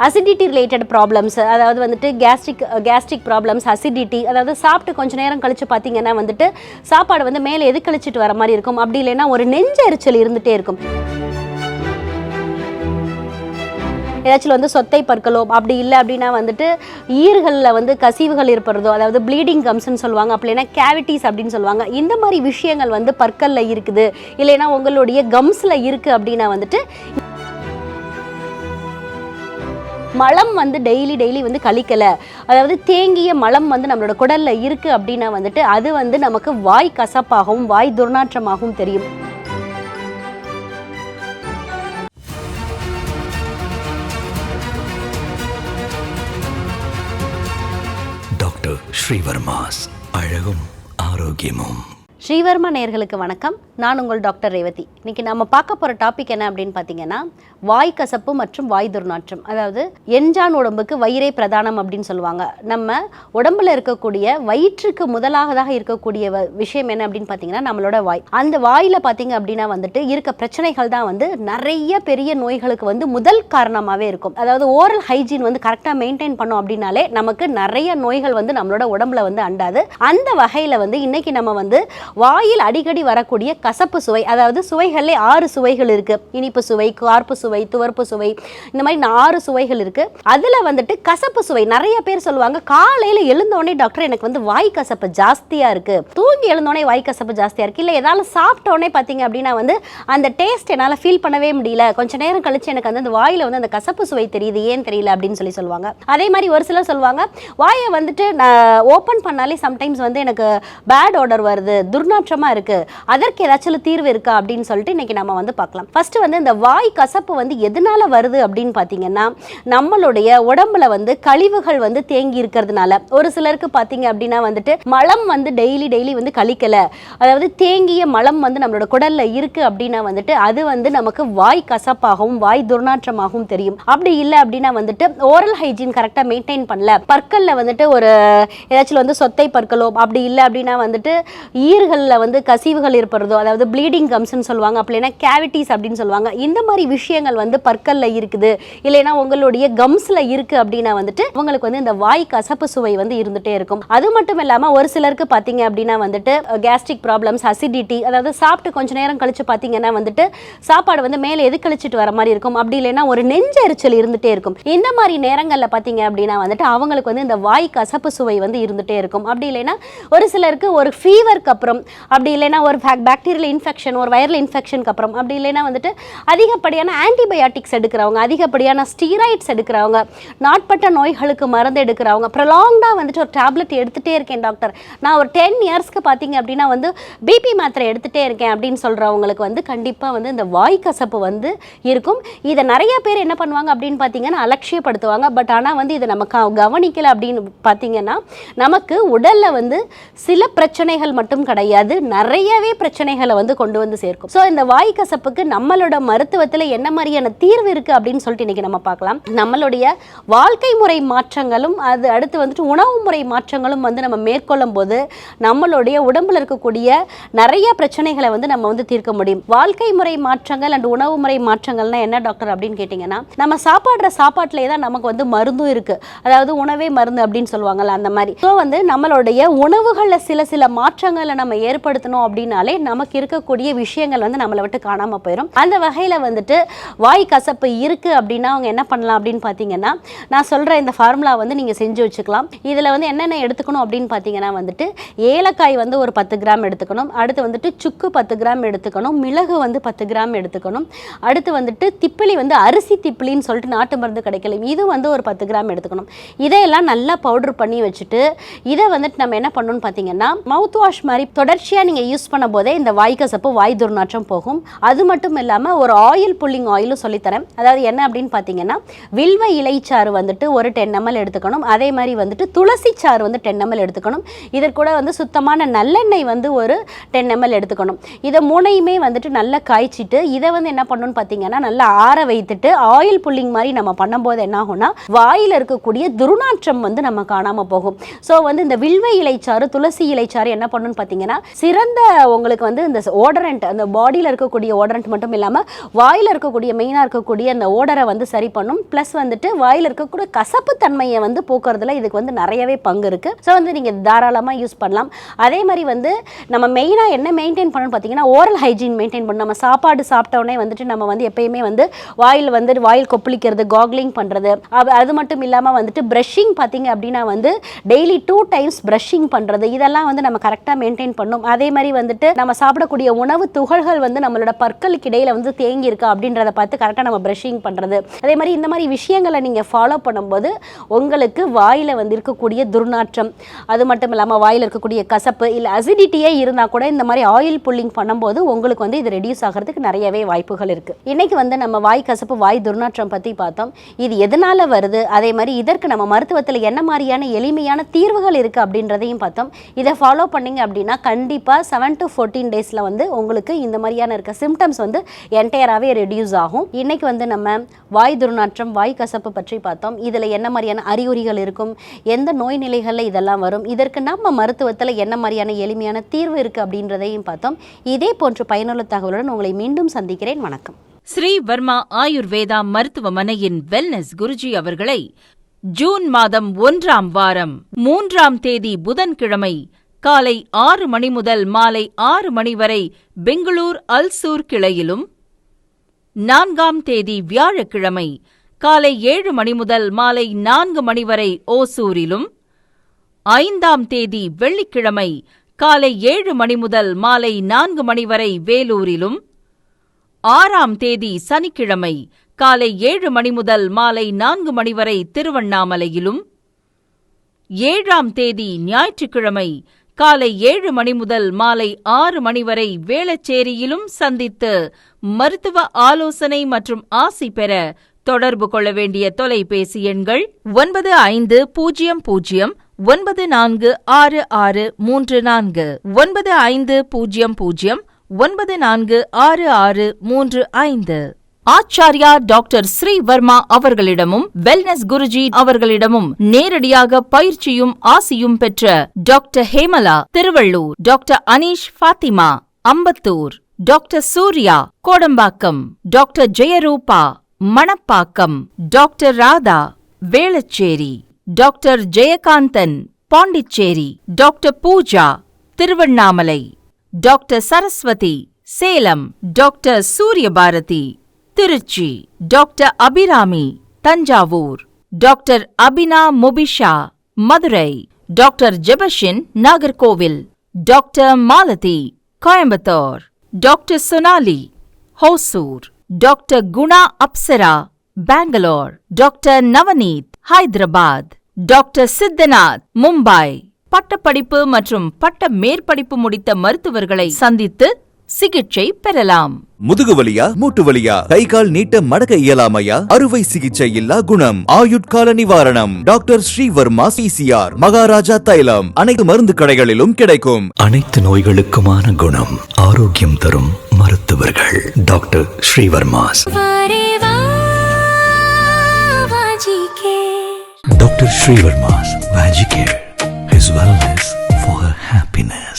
Acidity related problems, அதாவது வந்துட்டு gastric problems, acidity, அதாவது சாப்பிட்டு கொஞ்சம் நேரம் கழிச்சு பார்த்தீங்கன்னா வந்துட்டு சாப்பாடு வந்து மேலே எது கழிச்சிட்டு வர மாதிரி இருக்கும், அப்படி இல்லைன்னா ஒரு நெஞ்செரிச்சல் இருந்துகிட்டே இருக்கும். ஏதாச்சும் வந்து சொத்தை பற்களோ அப்படி இல்லை அப்படின்னா வந்துட்டு ஈறுகளில் வந்து கசிவுகள் ஏற்படுறதோ, அதாவது ப்ளீடிங் கம்ஸ்ன்னு சொல்லுவாங்க, அப்படி இல்லைன்னா கேவிட்டிஸ் அப்படின்னு சொல்லுவாங்க. இந்த மாதிரி விஷயங்கள் வந்து பற்களில் இருக்குது, இல்லைன்னா உங்களுடைய கம்ஸில் இருக்குது அப்படின்னா வந்துட்டு மலம் வந்து டெய்லி வந்து கழிக்கலை, அதாவது தேங்கிய மலம் வந்து நம்மளோட குடலில் இருக்குது அப்படின்னா வந்துட்டு அது வந்து நமக்கு வாய் கசப்பாகவும் வாய் துர்நாற்றமாகவும் தெரியும். டாக்டர் ஸ்ரீவர்மாஸ் அழகும் ஆரோக்கியமும். ஸ்ரீவர்மா நேயர்களுக்கு வணக்கம். நான் உங்கள் டாக்டர் ரேவதி. இன்றைக்கி நம்ம பார்க்க போகிற டாபிக் என்ன அப்படின்னு பார்த்தீங்கன்னா, வாய் கசப்பு மற்றும் வாய் துர்நாற்றம். அதாவது எஞ்சான் உடம்புக்கு வயிறே பிரதானம் அப்படின்னு சொல்லுவாங்க. நம்ம உடம்புல இருக்கக்கூடிய வயிற்றுக்கு முதலாவதாக இருக்கக்கூடிய விஷயம் என்ன அப்படின்னு பார்த்தீங்கன்னா நம்மளோட வாய். அந்த வாயில் பார்த்தீங்க அப்படின்னா வந்துட்டு இருக்க பிரச்சனைகள் தான் வந்து நிறைய பெரிய நோய்களுக்கு வந்து முதல் காரணமாகவே இருக்கும். அதாவது ஓரல் ஹைஜீன் வந்து கரெக்டாக மெயின்டைன் பண்ணோம் அப்படின்னாலே நமக்கு நிறைய நோய்கள் வந்து நம்மளோட உடம்புல வந்து அண்டாது. அந்த வகையில் வந்து இன்னைக்கு நம்ம வந்து வாயில் அடிக்கடி வரக்கூடிய கசப்பு சுவை, அதாவது சுவைகளே 6 சுவைகள் இருக்கு. இனிப்பு சுவை, கார்ப்பு சுவை, துவர்ப்பு சுவை, இந்த மாதிரி 6 சுவைகள் இருக்கு. அதுல வந்துட்டு கசப்பு சுவை நிறைய பேர் சொல்லுவாங்க, காலையில எழுந்தோடனே டாக்டர் எனக்கு வந்து வாய் கசப்பு ஜாஸ்தியா இருக்கு, தூங்கி எழுந்தோடனே வாய் கசப்பு ஜாஸ்தியா இருக்கு, இல்லை ஏதாவது சாப்பிட்டோடனே பார்த்தீங்க அப்படின்னா வந்து அந்த டேஸ்ட் என்னால் ஃபீல் பண்ணவே முடியல, கொஞ்சம் நேரம் கழிச்சு எனக்கு அந்த வாயில வந்து அந்த கசப்பு சுவை தெரியுது, ஏன் தெரியல அப்படின்னு சொல்லுவாங்க. அதே மாதிரி ஒரு சிலர் சொல்லுவாங்க, வாயை வந்துட்டு நான் ஓப்பன் பண்ணாலே சம்டைம்ஸ் வந்து எனக்கு பேட் ஆர்டர் வருது, துர்நாற்றமாக இருக்குது, அதற்கு ஏதாச்சும் தீர்வு இருக்கா அப்படின்னு சொல்லிட்டு இன்றைக்கி நம்ம வந்து பார்க்கலாம். ஃபஸ்ட்டு வந்து இந்த வாய் கசப்பு வந்து எதனால் வருது அப்படின்னு பார்த்தீங்கன்னா, நம்மளுடைய உடம்புல வந்து கழிவுகள் வந்து தேங்கி இருக்கிறதுனால. ஒரு சிலருக்கு பார்த்தீங்க அப்படின்னா வந்துட்டு மலம் வந்து டெய்லி வந்து கழிக்கலை, அதாவது தேங்கிய மலம் வந்து நம்மளோட குடலில் இருக்குது அப்படின்னா வந்துட்டு அது வந்து நமக்கு வாய் கசப்பாகவும் வாய் துர்நாற்றமாகவும் தெரியும். அப்படி இல்லை அப்படின்னா வந்துட்டு ஓரல் ஹைஜீன் கரெக்டாக மெயின்டைன் பண்ணல, பற்களில் வந்துட்டு ஒரு ஏதாச்சும் வந்து சொத்தை பற்களோ அப்படி இல்லை அப்படின்னா வந்துட்டு ஈறுகளில் வந்து கசிவுகள் ஏற்படுறதோ, அதாவது ப்ளீடிங் கம்ஸ்ன்னு சொல்லுவாங்க, அப்படி இல்லைன்னா கேவிட்டிஸ் அப்படின்னு சொல்லுவாங்க. இந்த மாதிரி விஷயங்கள் வந்து பற்களில் இருக்குது, இல்லைன்னா உங்களுடைய கம்ஸில் இருக்குது அப்படின்னா வந்துட்டு உங்களுக்கு வந்து இந்த வாய் கசப்பு சுவை வந்து இருந்துகிட்டே இருக்கும். அது மட்டும் இல்லாமல் ஒரு சிலருக்கு பார்த்தீங்க அப்படின்னா வந்துட்டு கேஸ்ட்ரிக் ப்ராப்ளம்ஸ், அசிடிட்டி, அதாவது சாப்பிட்டு கொஞ்சம் நேரம் கழிச்சு பார்த்தீங்கன்னா வந்துட்டு சாப்பாடு வந்து மேலே எது கழிச்சிட்டு வர மாதிரி இருக்கும், அப்படி இல்லைன்னா ஒரு நெஞ்செரிச்சல் இருந்துகிட்டே இருக்கும். இந்த மாதிரி நேரங்களில் பார்த்தீங்க அப்படின்னா வந்துட்டு அவங்களுக்கு வந்து இந்த வாய் கசப்பு சுவை வந்து இருந்துகிட்டே இருக்கும். அப்படி இல்லைன்னா ஒரு சிலருக்கு ஒரு ஃபீவருக்கு அப்புறம், அப்படி இல்லைன்னா ஒரு பாக்டீரியல் இன்ஃபெக்ஷன், ஒரு வைரல் இன்ஃபெக்ஷனுக்கு அப்புறம், அப்படி இல்லைன்னா வந்துட்டு அதிகப்படியான ஆன்டிபயோட்டிக்ஸ் எடுக்கிறவங்க, அதிகப்படியான ஸ்டீராய்ட்ஸ் எடுக்கிறவங்க, நாட்பட்ட நோய்களுக்கு மருந்து எடுக்கிறவங்க, ப்ரொலாங்டாக வந்துட்டு ஒரு டேப்லெட் எடுத்துகிட்டே இருக்கேன் டாக்டர், நான் ஒரு 10 இயர்ஸ்க்கு பார்த்தீங்க அப்படின்னா வந்து பிபி மாத்திரை எடுத்துகிட்டே இருக்கேன் அப்படின்னு சொல்கிறவங்களுக்கு வந்து கண்டிப்பாக வந்து இந்த வாய் கசப்பு வந்து இருக்கும். இதை நிறைய பேர் என்ன பண்ணுவாங்க அப்படின்னு பார்த்தீங்கன்னா அலட்சியப்படுத்துவாங்க. பட் ஆனால் வந்து இதை நம்ம கவனிக்கலை அப்படின்னு பார்த்தீங்கன்னா நமக்கு உடலில் வந்து சில பிரச்சனைகள் மட்டும் கிடையாது, நிறையவே பிரச்சனைகளை வந்து கொண்டு வந்து சேர்க்கும். ஸோ இந்த வாய் கசப்புக்கு நம்மளோட மருத்துவத்தில் என்ன மாதிரியான தீர்வு இருக்குது அப்படின்னு சொல்லிட்டு இன்றைக்கி நம்ம பார்க்கலாம். நம்மளுடைய வாழ்க்கை முறை மாற்றங்களும் அது அடுத்து வந்துட்டு உணவு முறை மாற்றங்களும் வந்து நம்ம மேற்கொள்ளும் போது நம்மளுடைய உடம்பில் இருக்கக்கூடிய நிறைய பிரச்சனைகளை வந்து நம்ம வந்து தீர்க்க முடியும். வாழ்க்கை முறை மாற்றங்கள் அண்ட் உணவு முறை மாற்றங்கள்னா என்ன டாக்டர் அப்படின்னு கேட்டிங்கன்னா, நம்ம சாப்பாடுற சாப்பாட்டிலே தான் நமக்கு வந்து மருந்தும் இருக்குது, அதாவது உணவே மருந்து அப்படின்னு சொல்லுவாங்கள்ல அந்த மாதிரி. ஸோ வந்து நம்மளுடைய உணவுகளில் சில மாற்றங்களை நம்ம ஏற்படுத்தணும் அப்படின்னாலே நமக்கு இருக்கக்கூடிய விஷயங்கள் வந்து நம்மளை விட்டு காணாமல் போயிடும். அந்த வகையில் வந்துட்டு வாய் கசப்பு இருக்குது அப்படின்னா அவங்க என்ன பண்ணலாம் அப்படின்னு பார்த்தீங்கன்னா, நான் சொல்கிற இந்த ஃபார்முலா வந்து நீங்கள் செஞ்சு வச்சுக்கலாம். இதில் வந்து என்னென்ன எடுத்துக்கணும் அப்படின்னு பார்த்தீங்கன்னா வந்துட்டு ஏலக்காய் வந்து ஒரு 10 கிராம் எடுத்துக்கணும், அடுத்து வந்துட்டு சுக்கு 10 கிராம் எடுத்துக்கணும், மிளகு வந்து 10 கிராம் எடுத்துக்கணும், அடுத்து வந்துட்டு திப்பிலி வந்து அரிசி திப்பிலின்னு சொல்லிட்டு நாட்டு மருந்து கிடைக்கல, இது வந்து ஒரு 10 கிராம் எடுத்துக்கணும். இதையெல்லாம் நல்லா பவுடர் பண்ணி வச்சுட்டு இதை வந்துட்டு நம்ம என்ன பண்ணணும்னு பார்த்தீங்கன்னா மவுத் வாஷ் மாதிரி தொடர்ச்சியாக நீங்கள் யூஸ் பண்ண போதே இந்த வாய் கசப்பு வாய் துர்நாற்றம் போகும். அது மட்டும் இல்லாமல் ஒரு ஆயில் புல்லிங் ஆயிலும் சொல்லித்தரேன். அதாவது என்ன அப்படின்னு பார்த்தீங்கன்னா வில்வ இலைச்சாறு வந்துட்டு ஒரு 10 ml எடுத்துக்கணும், அதே மாதிரி வந்துட்டு துளசி சாறு வந்து 10 ml எடுத்துக்கணும், இதற்கு கூட வந்து சுத்தமான நல்லெண்ணெய் வந்து ஒரு 10 ml எடுத்துக்கணும். இதை மூணையுமே வந்துட்டு நல்லா காய்ச்சிட்டு இதை வந்து என்ன பண்ணணும்னு பார்த்தீங்கன்னா நல்லா ஆற வைத்துட்டு ஆயில் புல்லிங் மாதிரி நம்ம பண்ணும்போது என்ன ஆகும்னா வாயில் இருக்கக்கூடிய துர்நாற்றம் வந்து நம்ம காணாமல் போகும். ஸோ வந்து இந்த வில்வ இலைச்சாறு துளசி இலைச்சாறு என்ன பண்ணணும்னு பார்த்தீங்கன்னா பார்த்தீங்கன்னா சிறந்த உங்களுக்கு வந்து இந்த ஓடரண்ட், அந்த பாடியில் இருக்கக்கூடிய ஓடரண்ட் மட்டும் இல்லாமல் வாயில் இருக்கக்கூடிய மெயினாக இருக்கக்கூடிய அந்த ஓடரை வந்து சரி பண்ணும். ப்ளஸ் வந்துட்டு வாயில் இருக்கக்கூடிய கசப்பு தன்மையை வந்து போக்குறதுல இதுக்கு வந்து நிறையவே பங்கு இருக்குது. ஸோ வந்து நீங்கள் தாராளமாக யூஸ் பண்ணலாம். அதே மாதிரி வந்து நம்ம மெயினாக என்ன மெயின்டைன் பண்ணணும்னு பார்த்தீங்கன்னா ஓரல் ஹைஜீன் மெயின்டைன் பண்ணணும். நம்ம சாப்பாடு சாப்பிட்டோன்னே வந்துட்டு நம்ம வந்து எப்பயுமே வந்து வாயில் கொப்பளிக்கிறது, காக்லிங் பண்ணுறது, அது மட்டும் இல்லாமல் வந்துட்டு ப்ரஷிங் பார்த்தீங்க அப்படின்னா வந்து டெய்லி 2 times ப்ரஷிங் பண்ணுறது, இதெல்லாம் வந்து நம்ம கரெக்டாக மெயின்டைன் பண்ணணும். அதே மாதிரி வந்துட்டு நம்ம சாப்பிடக்கூடிய உணவு துகள்கள் வந்து நம்மளோட பற்களுக்கு இடையில வந்து தேங்கி இருக்கா அப்படின்றத பார்த்து கரெக்டாக நம்ம ப்ரஷிங் பண்ணுறது. அதே மாதிரி இந்த மாதிரி விஷயங்களை நீங்கள் ஃபாலோ பண்ணும்போது உங்களுக்கு வாயில் வந்து இருக்கக்கூடிய துர்நாற்றம், அது மட்டும் இல்லாமல் வாயில் இருக்கக்கூடிய கசப்பு இல்லை அசிடிட்டியே இருந்தால் கூட இந்த மாதிரி ஆயில் புல்லிங் பண்ணும்போது உங்களுக்கு வந்து இது ரெடியூஸ் ஆகிறதுக்கு நிறையவே வாய்ப்புகள் இருக்குது. இன்றைக்கி வந்து நம்ம வாய் கசப்பு, வாய் துர்நாற்றம் பற்றி பார்த்தோம். இது எதனால் வருது, அதே மாதிரி இதற்கு நம்ம மருத்துவத்தில் என்ன மாதிரியான எளிமையான தீர்வுகள் இருக்குது அப்படின்றதையும் பார்த்தோம். இதை ஃபாலோ பண்ணிங்க அப்படின்னா கண்டிப்பாக 7 to 14 days வந்து உங்களுக்கு இந்த மாதிரியான இருக்க சிம்டம்ஸ் வந்து என்டையராகவே ரெடியூஸ் ஆகும். இன்றைக்கி வந்து நம்ம வாய் துர்நாற்றம், வாய் கசப்பு பற்றி பார்த்தோம். இதில் என்ன மாதிரியான அறிகுறிகள் இருக்கும், எந்த நோய் நிலைகளில் இதெல்லாம் வரும், இதற்கு நம்ம மருத்துவத்தில் என்ன மாதிரியான எளிமையான தீர்வு இருக்குது அப்படின்றதையும் பார்த்தோம். இதே போன்ற பயனுள்ள தகவலுடன் உங்களை மீண்டும் சந்திக்கிறேன். வணக்கம். ஸ்ரீ வர்மா ஆயுர்வேதா மருத்துவமனையின் வெல்னஸ் குருஜி அவர்களை ஜூன் மாதம் 1ஆம் வாரம் 3ஆம் தேதி புதன்கிழமை காலை 6 மணி முதல் மாலை 6 மணி வரை பெங்களூர் அல்சூர் கிளையிலும், 4ஆம் தேதி வியாழக்கிழமை காலை 7 மணி முதல் மாலை 4 மணி வரை ஓசூரிலும், 5ஆம் தேதி வெள்ளிக்கிழமை காலை 7 மணி முதல் மாலை 4 மணி வரை வேலூரிலும், 6ஆம் தேதி சனிக்கிழமை காலை 7 மணி முதல் மாலை 4 மணி வரை திருவண்ணாமலையிலும், 7ஆம் தேதி ஞாயிற்றுக்கிழமை காலை 7 மணி முதல் மாலை 6 மணி வரை வேளச்சேரியிலும் சந்தித்து மருத்துவ ஆலோசனை மற்றும் ஆசி பெற தொடர்பு கொள்ள வேண்டிய தொலைபேசி எண்கள் 9500946634 9500946635. ஆச்சார்யா டாக்டர் ஸ்ரீ வர்மா அவர்களிடமும் வெல்னஸ் குருஜி அவர்களிடமும் நேரடியாக பயிற்சியும் ஆசியும் பெற்ற doctor Hemala Tiruvallur, doctor Aneesh Fathima Ambattur, doctor Surya Kodambakkam, doctor Jeyarupa Manapakkam, doctor Radha Velachery, doctor Jayakanthan Pondicherry, doctor Pooja Tiruvannamalai, doctor Saraswathi Salem, doctor Suryabharathi Trichy, doctor Abirami Thanjavur, doctor Abina Mubisha Madurai, doctor Jebashin Nagercoil, doctor Malathi Coimbatore, doctor Sonali Hosur, doctor Guna Apsara Bangalore, doctor Navneeth Hyderabad, doctor Siddhanath Mumbai. பட்டப்படிப்பு மற்றும் பட்ட மேற்படிப்பு முடித்த மருத்துவர்களை சந்தித்து சிகிச்சை பெறலாம். முதுகு வலியா, மூட்டு வலியா, கை கால் நீட்ட மடக்க இயலாமையா, அறுவை சிகிச்சை இல்லா குணம், ஆயுட்கால நிவாரணம். டாக்டர் ஸ்ரீவர்மா PCR, மகாராஜா தைலம் அனைத்து மருந்து கடைகளிலும் கிடைக்கும். அனைத்து நோய்களுக்குமான குணம், ஆரோக்கியம் தரும் மருத்துவர்கள் doctor Srivarma's. Doctor Srivarma's Vagicare, his wellness for her happiness.